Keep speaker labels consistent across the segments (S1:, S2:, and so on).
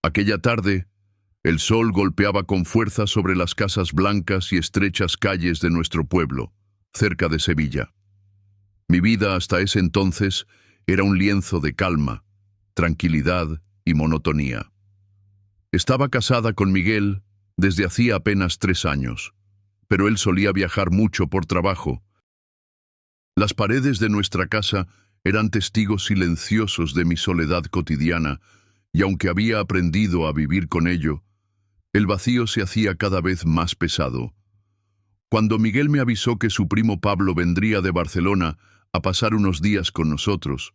S1: Aquella tarde, el sol golpeaba con fuerza sobre las casas blancas y estrechas calles de nuestro pueblo, cerca de Sevilla. Mi vida hasta ese entonces era un lienzo de calma, tranquilidad y monotonía. Estaba casada con Miguel desde hacía apenas 3 años, pero él solía viajar mucho por trabajo. Las paredes de nuestra casa eran testigos silenciosos de mi soledad cotidiana, y aunque había aprendido a vivir con ello, el vacío se hacía cada vez más pesado. Cuando Miguel me avisó que su primo Pablo vendría de Barcelona a pasar unos días con nosotros,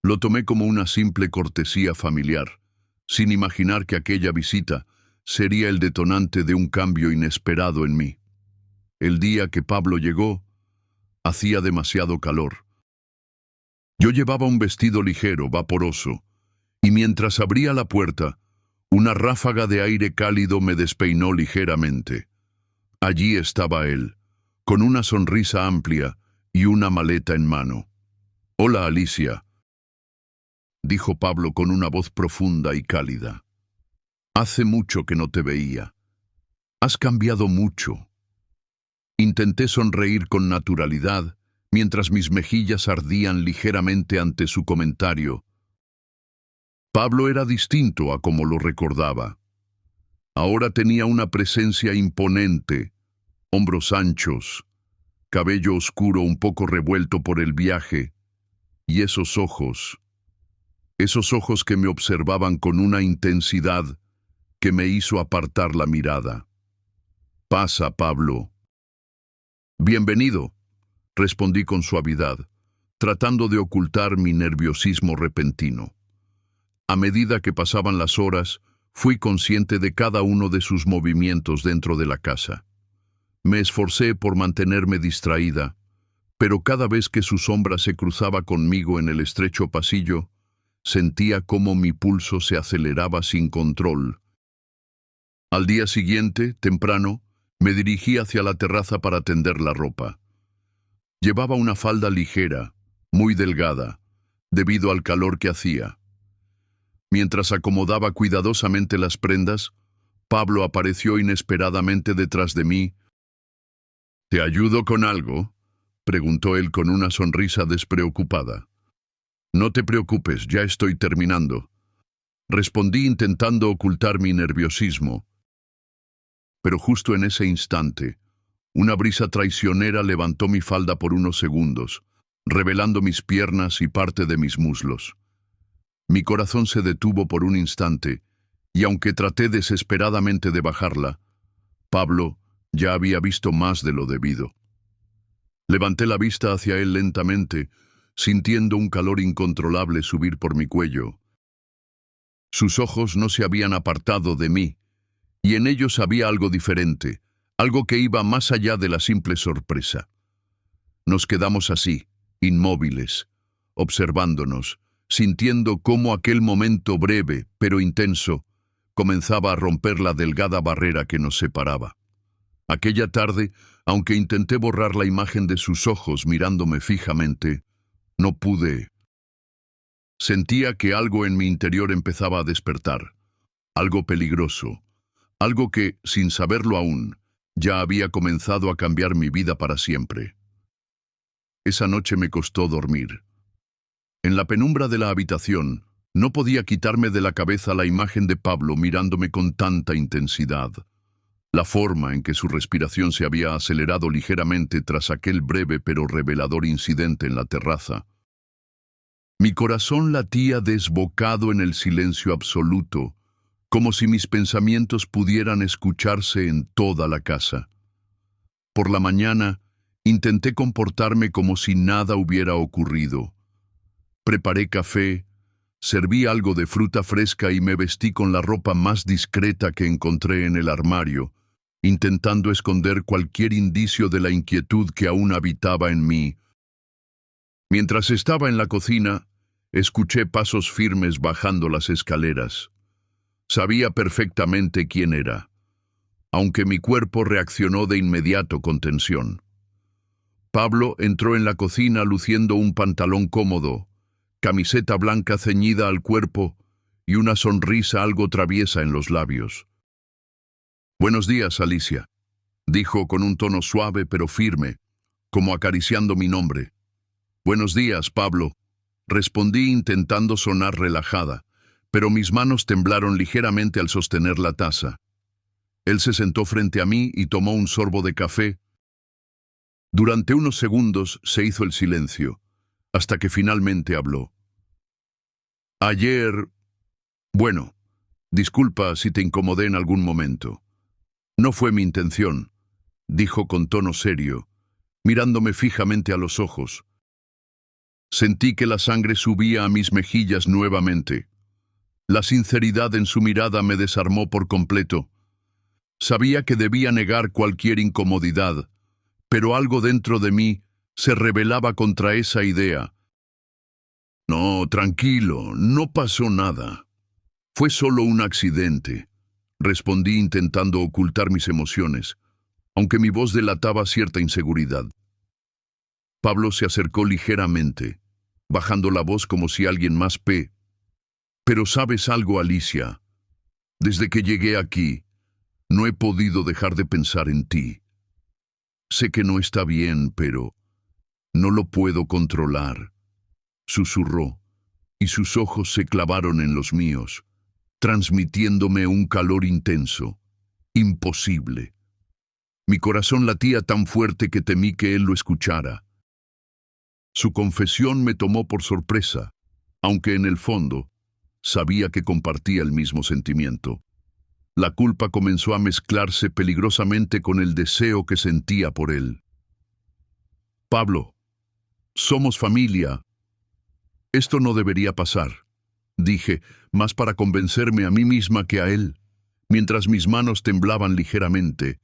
S1: lo tomé como una simple cortesía familiar, sin imaginar que aquella visita sería el detonante de un cambio inesperado en mí. El día que Pablo llegó, hacía demasiado calor. Yo llevaba un vestido ligero, vaporoso, y mientras abría la puerta, una ráfaga de aire cálido me despeinó ligeramente. Allí estaba él, con una sonrisa amplia y una maleta en mano. «Hola, Alicia», dijo Pablo con una voz profunda y cálida. «Hace mucho que no te veía. Has cambiado mucho». Intenté sonreír con naturalidad, mientras mis mejillas ardían ligeramente ante su comentario. Pablo era distinto a como lo recordaba. Ahora tenía una presencia imponente, hombros anchos, cabello oscuro un poco revuelto por el viaje, y esos ojos que me observaban con una intensidad que me hizo apartar la mirada. «Pasa, Pablo». «Bienvenido», respondí con suavidad, tratando de ocultar mi nerviosismo repentino. A medida que pasaban las horas, fui consciente de cada uno de sus movimientos dentro de la casa. Me esforcé por mantenerme distraída, pero cada vez que su sombra se cruzaba conmigo en el estrecho pasillo, sentía cómo mi pulso se aceleraba sin control. Al día siguiente, temprano, me dirigí hacia la terraza para tender la ropa. Llevaba una falda ligera, muy delgada, debido al calor que hacía. Mientras acomodaba cuidadosamente las prendas, Pablo apareció inesperadamente detrás de mí. «¿Te ayudo con algo?», preguntó él con una sonrisa despreocupada. «No te preocupes, ya estoy terminando», respondí intentando ocultar mi nerviosismo. Pero justo en ese instante, una brisa traicionera levantó mi falda por unos segundos, revelando mis piernas y parte de mis muslos. Mi corazón se detuvo por un instante, y aunque traté desesperadamente de bajarla, Pablo ya había visto más de lo debido. Levanté la vista hacia él lentamente, sintiendo un calor incontrolable subir por mi cuello. Sus ojos no se habían apartado de mí, y en ellos había algo diferente, algo que iba más allá de la simple sorpresa. Nos quedamos así, inmóviles, observándonos, sintiendo cómo aquel momento breve, pero intenso, comenzaba a romper la delgada barrera que nos separaba. Aquella tarde, aunque intenté borrar la imagen de sus ojos mirándome fijamente, no pude. Sentía que algo en mi interior empezaba a despertar, algo peligroso, algo que, sin saberlo aún, ya había comenzado a cambiar mi vida para siempre. Esa noche me costó dormir. En la penumbra de la habitación, no podía quitarme de la cabeza la imagen de Pablo mirándome con tanta intensidad. La forma en que su respiración se había acelerado ligeramente tras aquel breve pero revelador incidente en la terraza. Mi corazón latía desbocado en el silencio absoluto, como si mis pensamientos pudieran escucharse en toda la casa. Por la mañana, intenté comportarme como si nada hubiera ocurrido. Preparé café, serví algo de fruta fresca y me vestí con la ropa más discreta que encontré en el armario, intentando esconder cualquier indicio de la inquietud que aún habitaba en mí. Mientras estaba en la cocina, escuché pasos firmes bajando las escaleras. Sabía perfectamente quién era, aunque mi cuerpo reaccionó de inmediato con tensión. Pablo entró en la cocina luciendo un pantalón cómodo, camiseta blanca ceñida al cuerpo y una sonrisa algo traviesa en los labios. «Buenos días, Alicia», dijo con un tono suave pero firme, como acariciando mi nombre. «Buenos días, Pablo», respondí intentando sonar relajada, pero mis manos temblaron ligeramente al sostener la taza. Él se sentó frente a mí y tomó un sorbo de café. Durante unos segundos se hizo el silencio, hasta que finalmente habló. «Ayer... Bueno, disculpa si te incomodé en algún momento. No fue mi intención», dijo con tono serio, mirándome fijamente a los ojos. Sentí que la sangre subía a mis mejillas nuevamente. La sinceridad en su mirada me desarmó por completo. Sabía que debía negar cualquier incomodidad, pero algo dentro de mí se rebelaba contra esa idea. «No, tranquilo, no pasó nada. Fue solo un accidente», respondí intentando ocultar mis emociones, aunque mi voz delataba cierta inseguridad. Pablo se acercó ligeramente, bajando la voz como si alguien más «Pero ¿sabes algo, Alicia? Desde que llegué aquí, no he podido dejar de pensar en ti. Sé que no está bien, pero no lo puedo controlar», susurró, y sus ojos se clavaron en los míos, transmitiéndome un calor intenso, imposible. Mi corazón latía tan fuerte que temí que él lo escuchara. Su confesión me tomó por sorpresa, aunque en el fondo sabía que compartía el mismo sentimiento. La culpa comenzó a mezclarse peligrosamente con el deseo que sentía por él. «Pablo, somos familia. Esto no debería pasar», dije, más para convencerme a mí misma que a él, mientras mis manos temblaban ligeramente.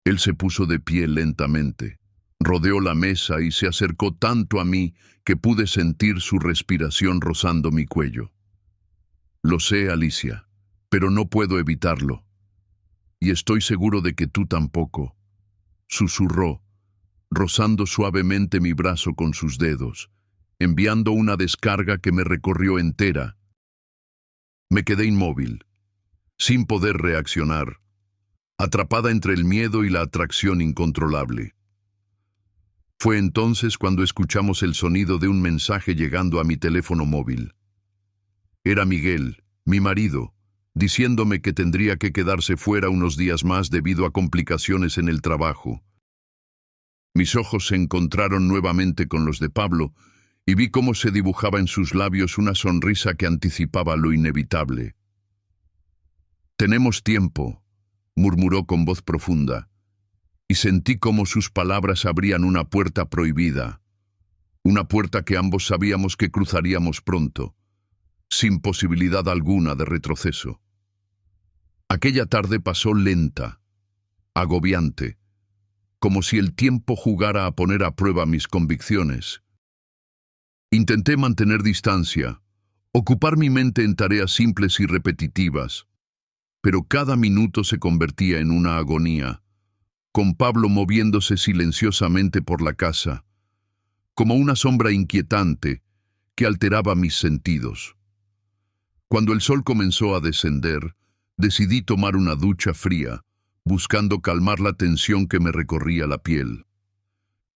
S1: Él se puso de pie lentamente, rodeó la mesa y se acercó tanto a mí que pude sentir su respiración rozando mi cuello. «Lo sé, Alicia, pero no puedo evitarlo. Y estoy seguro de que tú tampoco», susurró, rozando suavemente mi brazo con sus dedos, enviando una descarga que me recorrió entera. Me quedé inmóvil, sin poder reaccionar, atrapada entre el miedo y la atracción incontrolable. Fue entonces cuando escuchamos el sonido de un mensaje llegando a mi teléfono móvil. Era Miguel, mi marido, diciéndome que tendría que quedarse fuera unos días más debido a complicaciones en el trabajo. Mis ojos se encontraron nuevamente con los de Pablo y vi cómo se dibujaba en sus labios una sonrisa que anticipaba lo inevitable. «Tenemos tiempo», murmuró con voz profunda, y sentí cómo sus palabras abrían una puerta prohibida, una puerta que ambos sabíamos que cruzaríamos pronto, sin posibilidad alguna de retroceso. Aquella tarde pasó lenta, agobiante, como si el tiempo jugara a poner a prueba mis convicciones. Intenté mantener distancia, ocupar mi mente en tareas simples y repetitivas, pero cada minuto se convertía en una agonía, con Pablo moviéndose silenciosamente por la casa, como una sombra inquietante que alteraba mis sentidos. Cuando el sol comenzó a descender, decidí tomar una ducha fría, buscando calmar la tensión que me recorría la piel.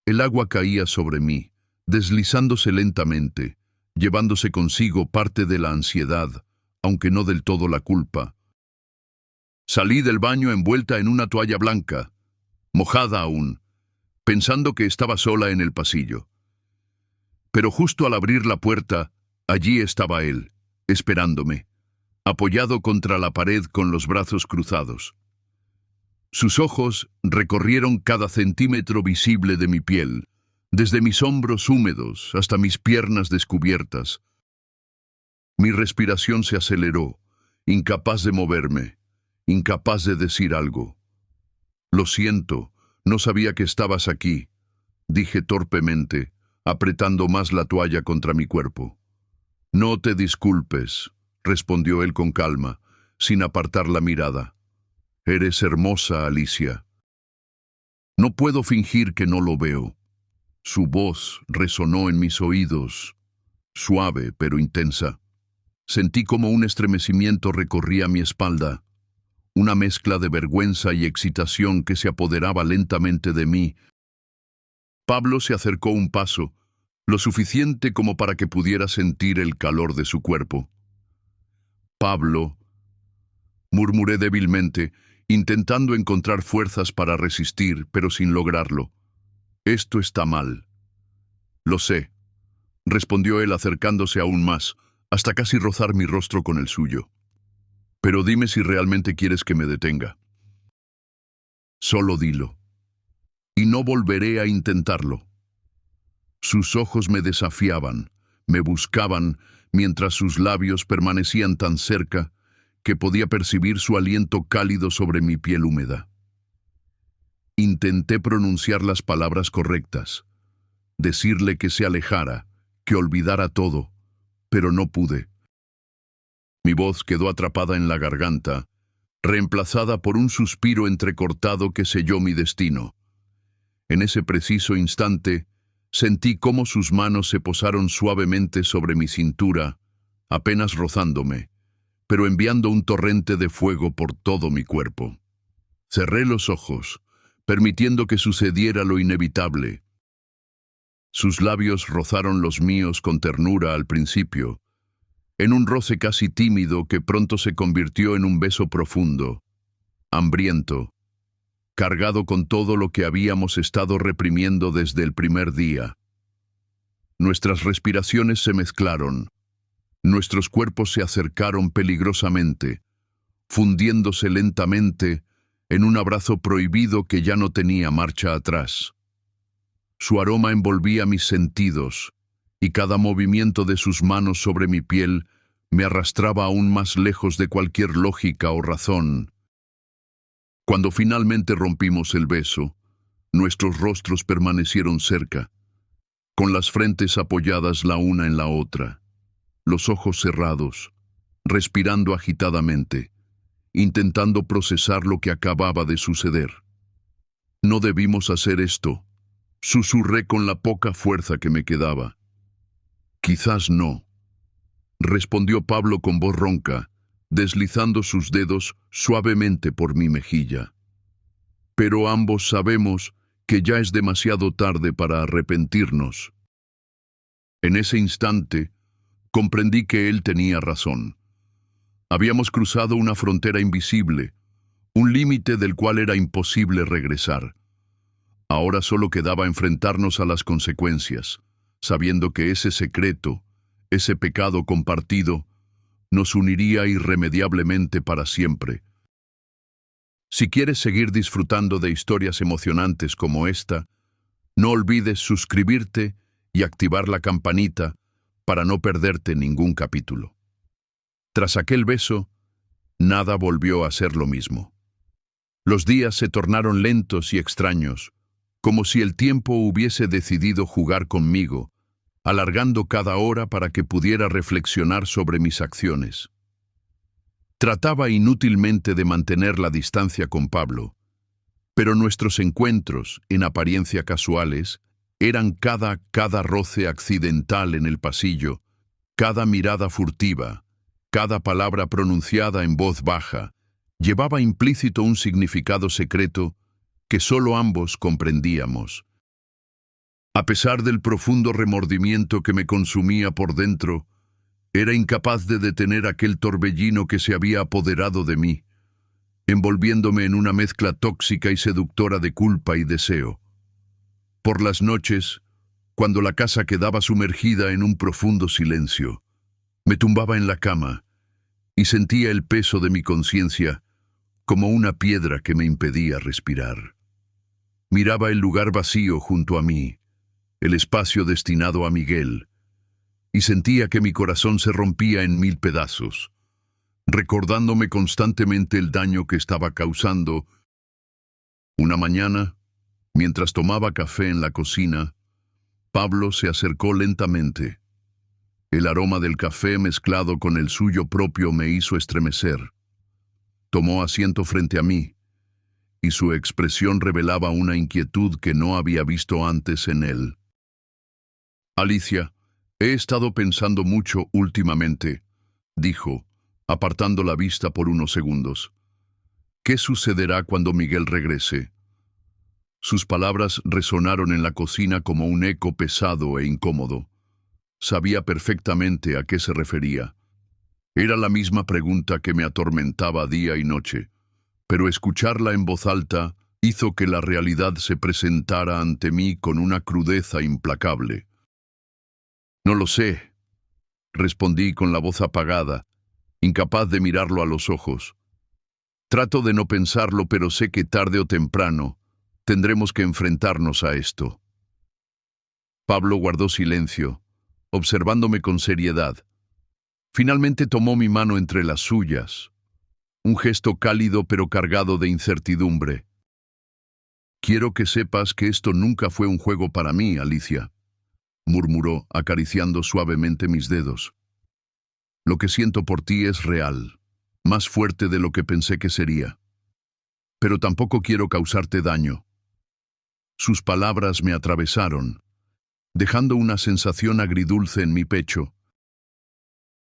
S1: El agua caía sobre mí, deslizándose lentamente, llevándose consigo parte de la ansiedad, aunque no del todo la culpa. Salí del baño envuelta en una toalla blanca, mojada aún, pensando que estaba sola en el pasillo. Pero justo al abrir la puerta, allí estaba él, esperándome, apoyado contra la pared con los brazos cruzados. Sus ojos recorrieron cada centímetro visible de mi piel, desde mis hombros húmedos hasta mis piernas descubiertas. Mi respiración se aceleró, incapaz de moverme, incapaz de decir algo. «Lo siento, no sabía que estabas aquí», dije torpemente, apretando más la toalla contra mi cuerpo. «No te disculpes», respondió él con calma, sin apartar la mirada. «Eres hermosa, Alicia». No puedo fingir que no lo veo. Su voz resonó en mis oídos, suave pero intensa. Sentí como un estremecimiento recorría mi espalda, una mezcla de vergüenza y excitación que se apoderaba lentamente de mí. Pablo se acercó un paso, lo suficiente como para que pudiera sentir el calor de su cuerpo. Pablo, murmuré débilmente, intentando encontrar fuerzas para resistir, pero sin lograrlo. Esto está mal. Lo sé, respondió él acercándose aún más, hasta casi rozar mi rostro con el suyo. Pero dime si realmente quieres que me detenga. Solo dilo. Y no volveré a intentarlo. Sus ojos me desafiaban, me buscaban, mientras sus labios permanecían tan cerca que podía percibir su aliento cálido sobre mi piel húmeda. Intenté pronunciar las palabras correctas, decirle que se alejara, que olvidara todo, pero no pude. Mi voz quedó atrapada en la garganta, reemplazada por un suspiro entrecortado que selló mi destino. En ese preciso instante, sentí cómo sus manos se posaron suavemente sobre mi cintura, apenas rozándome, pero enviando un torrente de fuego por todo mi cuerpo. Cerré los ojos, permitiendo que sucediera lo inevitable. Sus labios rozaron los míos con ternura al principio, en un roce casi tímido que pronto se convirtió en un beso profundo, hambriento, cargado con todo lo que habíamos estado reprimiendo desde el primer día. Nuestras respiraciones se mezclaron, nuestros cuerpos se acercaron peligrosamente, fundiéndose lentamente en un abrazo prohibido que ya no tenía marcha atrás. Su aroma envolvía mis sentidos, y cada movimiento de sus manos sobre mi piel me arrastraba aún más lejos de cualquier lógica o razón. Cuando finalmente rompimos el beso, nuestros rostros permanecieron cerca, con las frentes apoyadas la una en la otra, los ojos cerrados, respirando agitadamente, intentando procesar lo que acababa de suceder. No debimos hacer esto, susurré con la poca fuerza que me quedaba. Quizás no, respondió Pablo con voz ronca, deslizando sus dedos suavemente por mi mejilla. Pero ambos sabemos que ya es demasiado tarde para arrepentirnos. En ese instante, comprendí que él tenía razón. Habíamos cruzado una frontera invisible, un límite del cual era imposible regresar. Ahora solo quedaba enfrentarnos a las consecuencias, sabiendo que ese secreto, ese pecado compartido, nos uniría irremediablemente para siempre. Si quieres seguir disfrutando de historias emocionantes como esta, no olvides suscribirte y activar la campanita para no perderte ningún capítulo. Tras aquel beso, nada volvió a ser lo mismo. Los días se tornaron lentos y extraños, como si el tiempo hubiese decidido jugar conmigo, alargando cada hora para que pudiera reflexionar sobre mis acciones. Trataba inútilmente de mantener la distancia con Pablo, pero nuestros encuentros, en apariencia casuales, eran cada roce accidental en el pasillo, cada mirada furtiva, cada palabra pronunciada en voz baja, llevaba implícito un significado secreto que solo ambos comprendíamos. A pesar del profundo remordimiento que me consumía por dentro, era incapaz de detener aquel torbellino que se había apoderado de mí, envolviéndome en una mezcla tóxica y seductora de culpa y deseo. Por las noches, cuando la casa quedaba sumergida en un profundo silencio, me tumbaba en la cama y sentía el peso de mi conciencia como una piedra que me impedía respirar. Miraba el lugar vacío junto a mí, el espacio destinado a Miguel, y sentía que mi corazón se rompía en 1000 pedazos, recordándome constantemente el daño que estaba causando. Una mañana, mientras tomaba café en la cocina, Pablo se acercó lentamente. El aroma del café mezclado con el suyo propio me hizo estremecer. Tomó asiento frente a mí, y su expresión revelaba una inquietud que no había visto antes en él. Alicia, he estado pensando mucho últimamente, dijo, apartando la vista por unos segundos. ¿Qué sucederá cuando Miguel regrese? Sus palabras resonaron en la cocina como un eco pesado e incómodo. Sabía perfectamente a qué se refería. Era la misma pregunta que me atormentaba día y noche, pero escucharla en voz alta hizo que la realidad se presentara ante mí con una crudeza implacable. No lo sé, respondí con la voz apagada, incapaz de mirarlo a los ojos. Trato de no pensarlo, pero sé que tarde o temprano tendremos que enfrentarnos a esto. Pablo guardó silencio, observándome con seriedad. Finalmente tomó mi mano entre las suyas, un gesto cálido pero cargado de incertidumbre. Quiero que sepas que esto nunca fue un juego para mí, Alicia, murmuró, acariciando suavemente mis dedos. Lo que siento por ti es real, más fuerte de lo que pensé que sería. Pero tampoco quiero causarte daño. Sus palabras me atravesaron, dejando una sensación agridulce en mi pecho.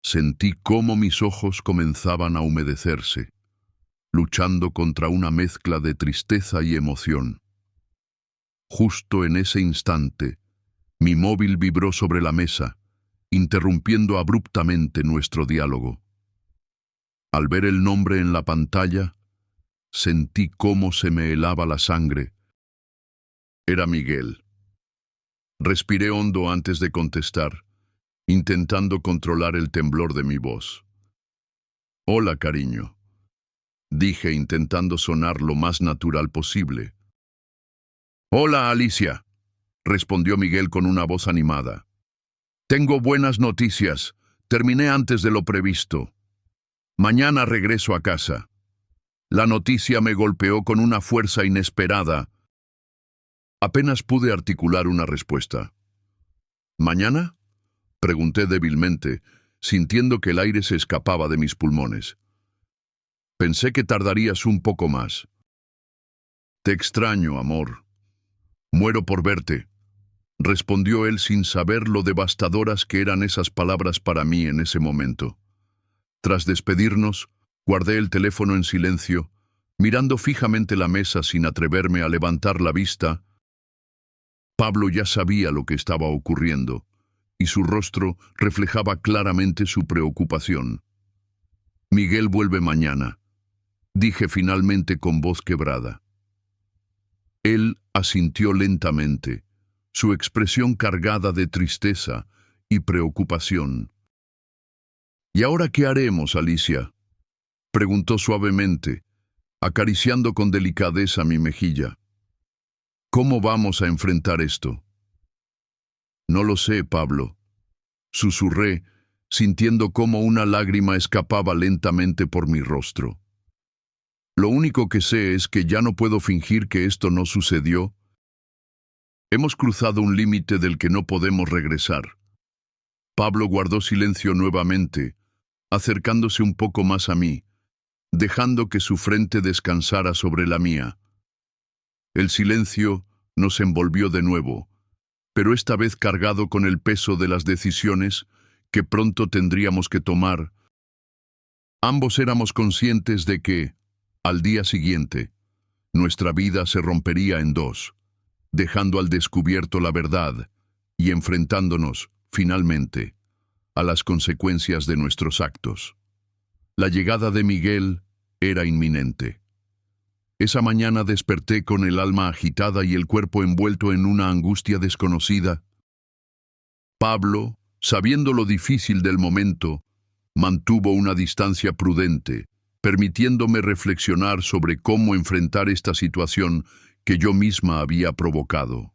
S1: Sentí cómo mis ojos comenzaban a humedecerse, luchando contra una mezcla de tristeza y emoción. Justo en ese instante, mi móvil vibró sobre la mesa, interrumpiendo abruptamente nuestro diálogo. Al ver el nombre en la pantalla, sentí cómo se me helaba la sangre. Era Miguel. Respiré hondo antes de contestar, intentando controlar el temblor de mi voz. «Hola, cariño», dije intentando sonar lo más natural posible. «Hola, Alicia», respondió Miguel con una voz animada. «Tengo buenas noticias. Terminé antes de lo previsto. Mañana regreso a casa». La noticia me golpeó con una fuerza inesperada. Apenas pude articular una respuesta. «¿Mañana?», pregunté débilmente, sintiendo que el aire se escapaba de mis pulmones. «Pensé que tardarías un poco más». «Te extraño, amor. Muero por verte», respondió él sin saber lo devastadoras que eran esas palabras para mí en ese momento. Tras despedirnos, guardé el teléfono en silencio, mirando fijamente la mesa sin atreverme a levantar la vista. Pablo ya sabía lo que estaba ocurriendo, y su rostro reflejaba claramente su preocupación. «Miguel vuelve mañana», dije finalmente con voz quebrada. Él asintió lentamente, su expresión cargada de tristeza y preocupación. «¿Y ahora qué haremos, Alicia?», preguntó suavemente, acariciando con delicadeza mi mejilla. «¿Cómo vamos a enfrentar esto?». «No lo sé, Pablo», susurré, sintiendo cómo una lágrima escapaba lentamente por mi rostro. «Lo único que sé es que ya no puedo fingir que esto no sucedió. Hemos cruzado un límite del que no podemos regresar». Pablo guardó silencio nuevamente, acercándose un poco más a mí, dejando que su frente descansara sobre la mía. El silencio nos envolvió de nuevo, pero esta vez cargado con el peso de las decisiones que pronto tendríamos que tomar. Ambos éramos conscientes de que, al día siguiente, nuestra vida se rompería en dos, dejando al descubierto la verdad y enfrentándonos, finalmente, a las consecuencias de nuestros actos. La llegada de Miguel era inminente. Esa mañana desperté con el alma agitada y el cuerpo envuelto en una angustia desconocida. Pablo, sabiendo lo difícil del momento, mantuvo una distancia prudente, permitiéndome reflexionar sobre cómo enfrentar esta situación que yo misma había provocado.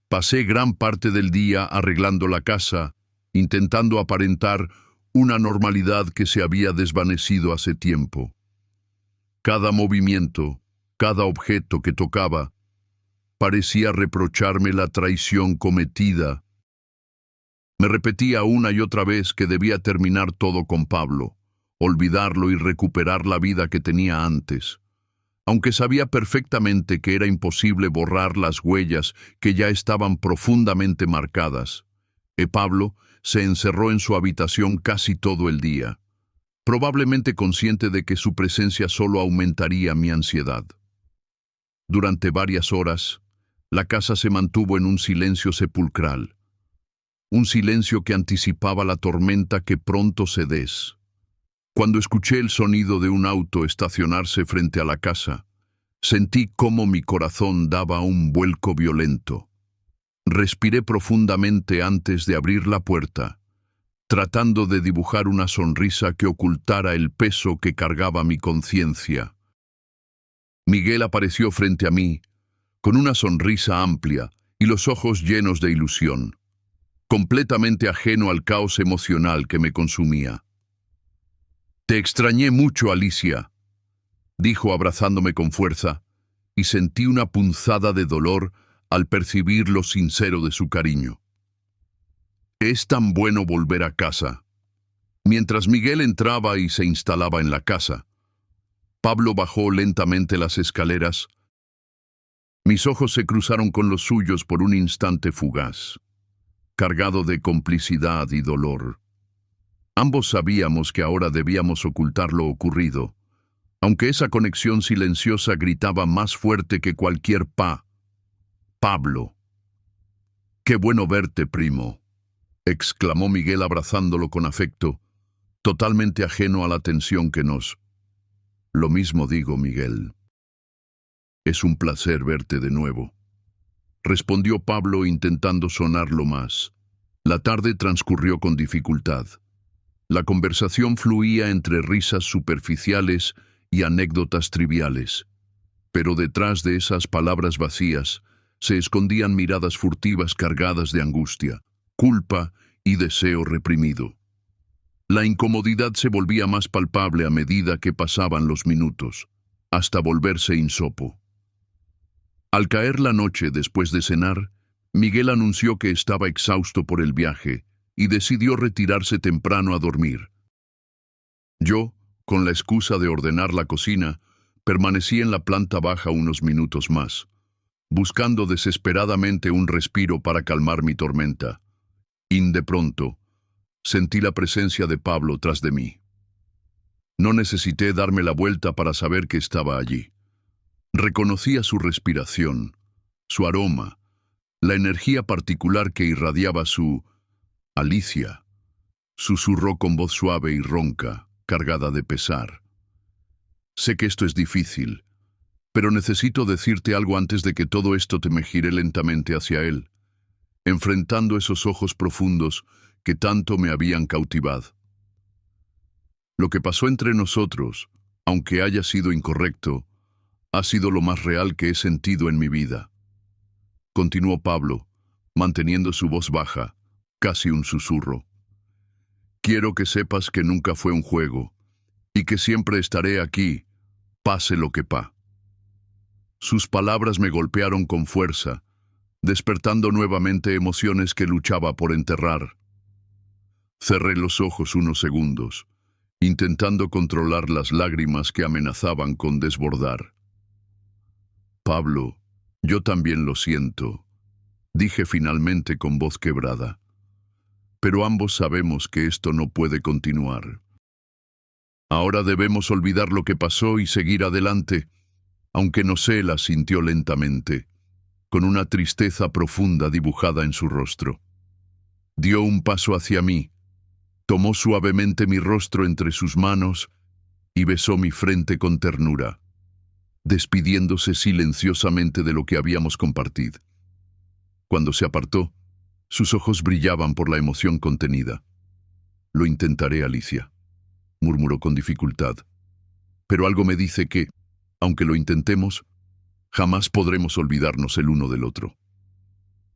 S1: Pasé gran parte del día arreglando la casa, intentando aparentar una normalidad que se había desvanecido hace tiempo. Cada movimiento, cada objeto que tocaba, parecía reprocharme la traición cometida. Me repetía una y otra vez que debía terminar todo con Pablo, olvidarlo y recuperar la vida que tenía antes, aunque sabía perfectamente que era imposible borrar las huellas que ya estaban profundamente marcadas. Pablo se encerró en su habitación casi todo el día, probablemente consciente de que su presencia solo aumentaría mi ansiedad. Durante varias horas, la casa se mantuvo en un silencio sepulcral, un silencio que anticipaba la tormenta que pronto se des. Cuando escuché el sonido de un auto estacionarse frente a la casa, sentí cómo mi corazón daba un vuelco violento. Respiré profundamente antes de abrir la puerta, tratando de dibujar una sonrisa que ocultara el peso que cargaba mi conciencia. Miguel apareció frente a mí, con una sonrisa amplia y los ojos llenos de ilusión, completamente ajeno al caos emocional que me consumía. «Te extrañé mucho, Alicia», dijo abrazándome con fuerza, y sentí una punzada de dolor al percibir lo sincero de su cariño. «Es tan bueno volver a casa». Mientras Miguel entraba y se instalaba en la casa, Pablo bajó lentamente las escaleras. Mis ojos se cruzaron con los suyos por un instante fugaz, cargado de complicidad y dolor. Ambos sabíamos que ahora debíamos ocultar lo ocurrido, aunque esa conexión silenciosa gritaba más fuerte que cualquier «Pablo». «Qué bueno verte, primo», exclamó Miguel abrazándolo con afecto, totalmente ajeno a la tensión que nos... «Lo mismo digo, Miguel. Es un placer verte de nuevo», respondió Pablo intentando sonarlo más. La tarde transcurrió con dificultad. La conversación fluía entre risas superficiales y anécdotas triviales, pero detrás de esas palabras vacías se escondían miradas furtivas cargadas de angustia, culpa y deseo reprimido. La incomodidad se volvía más palpable a medida que pasaban los minutos, hasta volverse insopo. Al caer la noche después de cenar, Miguel anunció que estaba exhausto por el viaje y decidió retirarse temprano a dormir. Yo, con la excusa de ordenar la cocina, permanecí en la planta baja unos minutos más, buscando desesperadamente un respiro para calmar mi tormenta. De pronto, sentí la presencia de Pablo tras de mí. No necesité darme la vuelta para saber que estaba allí. Reconocía su respiración, su aroma, la energía particular que irradiaba su... «Alicia», susurró con voz suave y ronca, cargada de pesar. «Sé que esto es difícil, pero necesito decirte algo antes de que todo esto te me gire lentamente hacia él, enfrentando esos ojos profundos que tanto me habían cautivado. Lo que pasó entre nosotros, aunque haya sido incorrecto, ha sido lo más real que he sentido en mi vida», continuó Pablo, manteniendo su voz baja, casi un susurro. «Quiero que sepas que nunca fue un juego, y que siempre estaré aquí, pase lo que pase». Sus palabras me golpearon con fuerza, despertando nuevamente emociones que luchaba por enterrar. Cerré los ojos unos segundos, intentando controlar las lágrimas que amenazaban con desbordar. «Pablo, yo también lo siento», dije finalmente con voz quebrada. «Pero ambos sabemos que esto no puede continuar. Ahora debemos olvidar lo que pasó y seguir adelante», aunque no sé, la sintió lentamente, con una tristeza profunda dibujada en su rostro. Dio un paso hacia mí, tomó suavemente mi rostro entre sus manos y besó mi frente con ternura, despidiéndose silenciosamente de lo que habíamos compartido. Cuando se apartó, sus ojos brillaban por la emoción contenida. «Lo intentaré, Alicia», murmuró con dificultad, «pero algo me dice que, aunque lo intentemos, jamás podremos olvidarnos el uno del otro».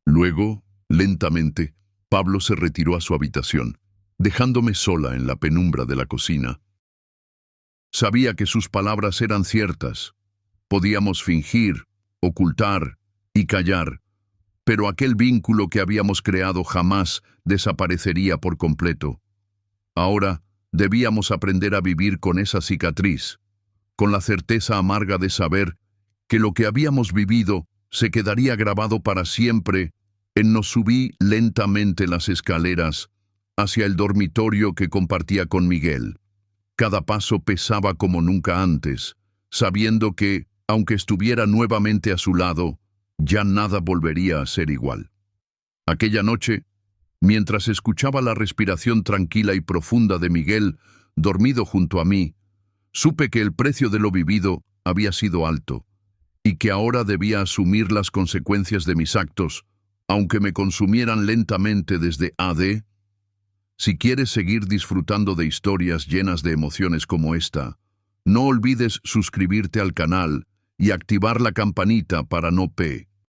S1: Luego, lentamente, Pablo se retiró a su habitación, dejándome sola en la penumbra de la cocina. Sabía que sus palabras eran ciertas. Podíamos fingir, ocultar y callar, pero aquel vínculo que habíamos creado jamás desaparecería por completo. Ahora debíamos aprender a vivir con esa cicatriz, con la certeza amarga de saber que lo que habíamos vivido se quedaría grabado para siempre. Nos subí lentamente las escaleras hacia el dormitorio que compartía con Miguel. Cada paso pesaba como nunca antes, sabiendo que, aunque estuviera nuevamente a su lado, ya nada volvería a ser igual. Aquella noche, mientras escuchaba la respiración tranquila y profunda de Miguel, dormido junto a mí, supe que el precio de lo vivido había sido alto, y que ahora debía asumir las consecuencias de mis actos, aunque me consumieran lentamente desde AD. Si quieres seguir disfrutando de historias llenas de emociones como esta, no olvides suscribirte al canal y activar la campanita para no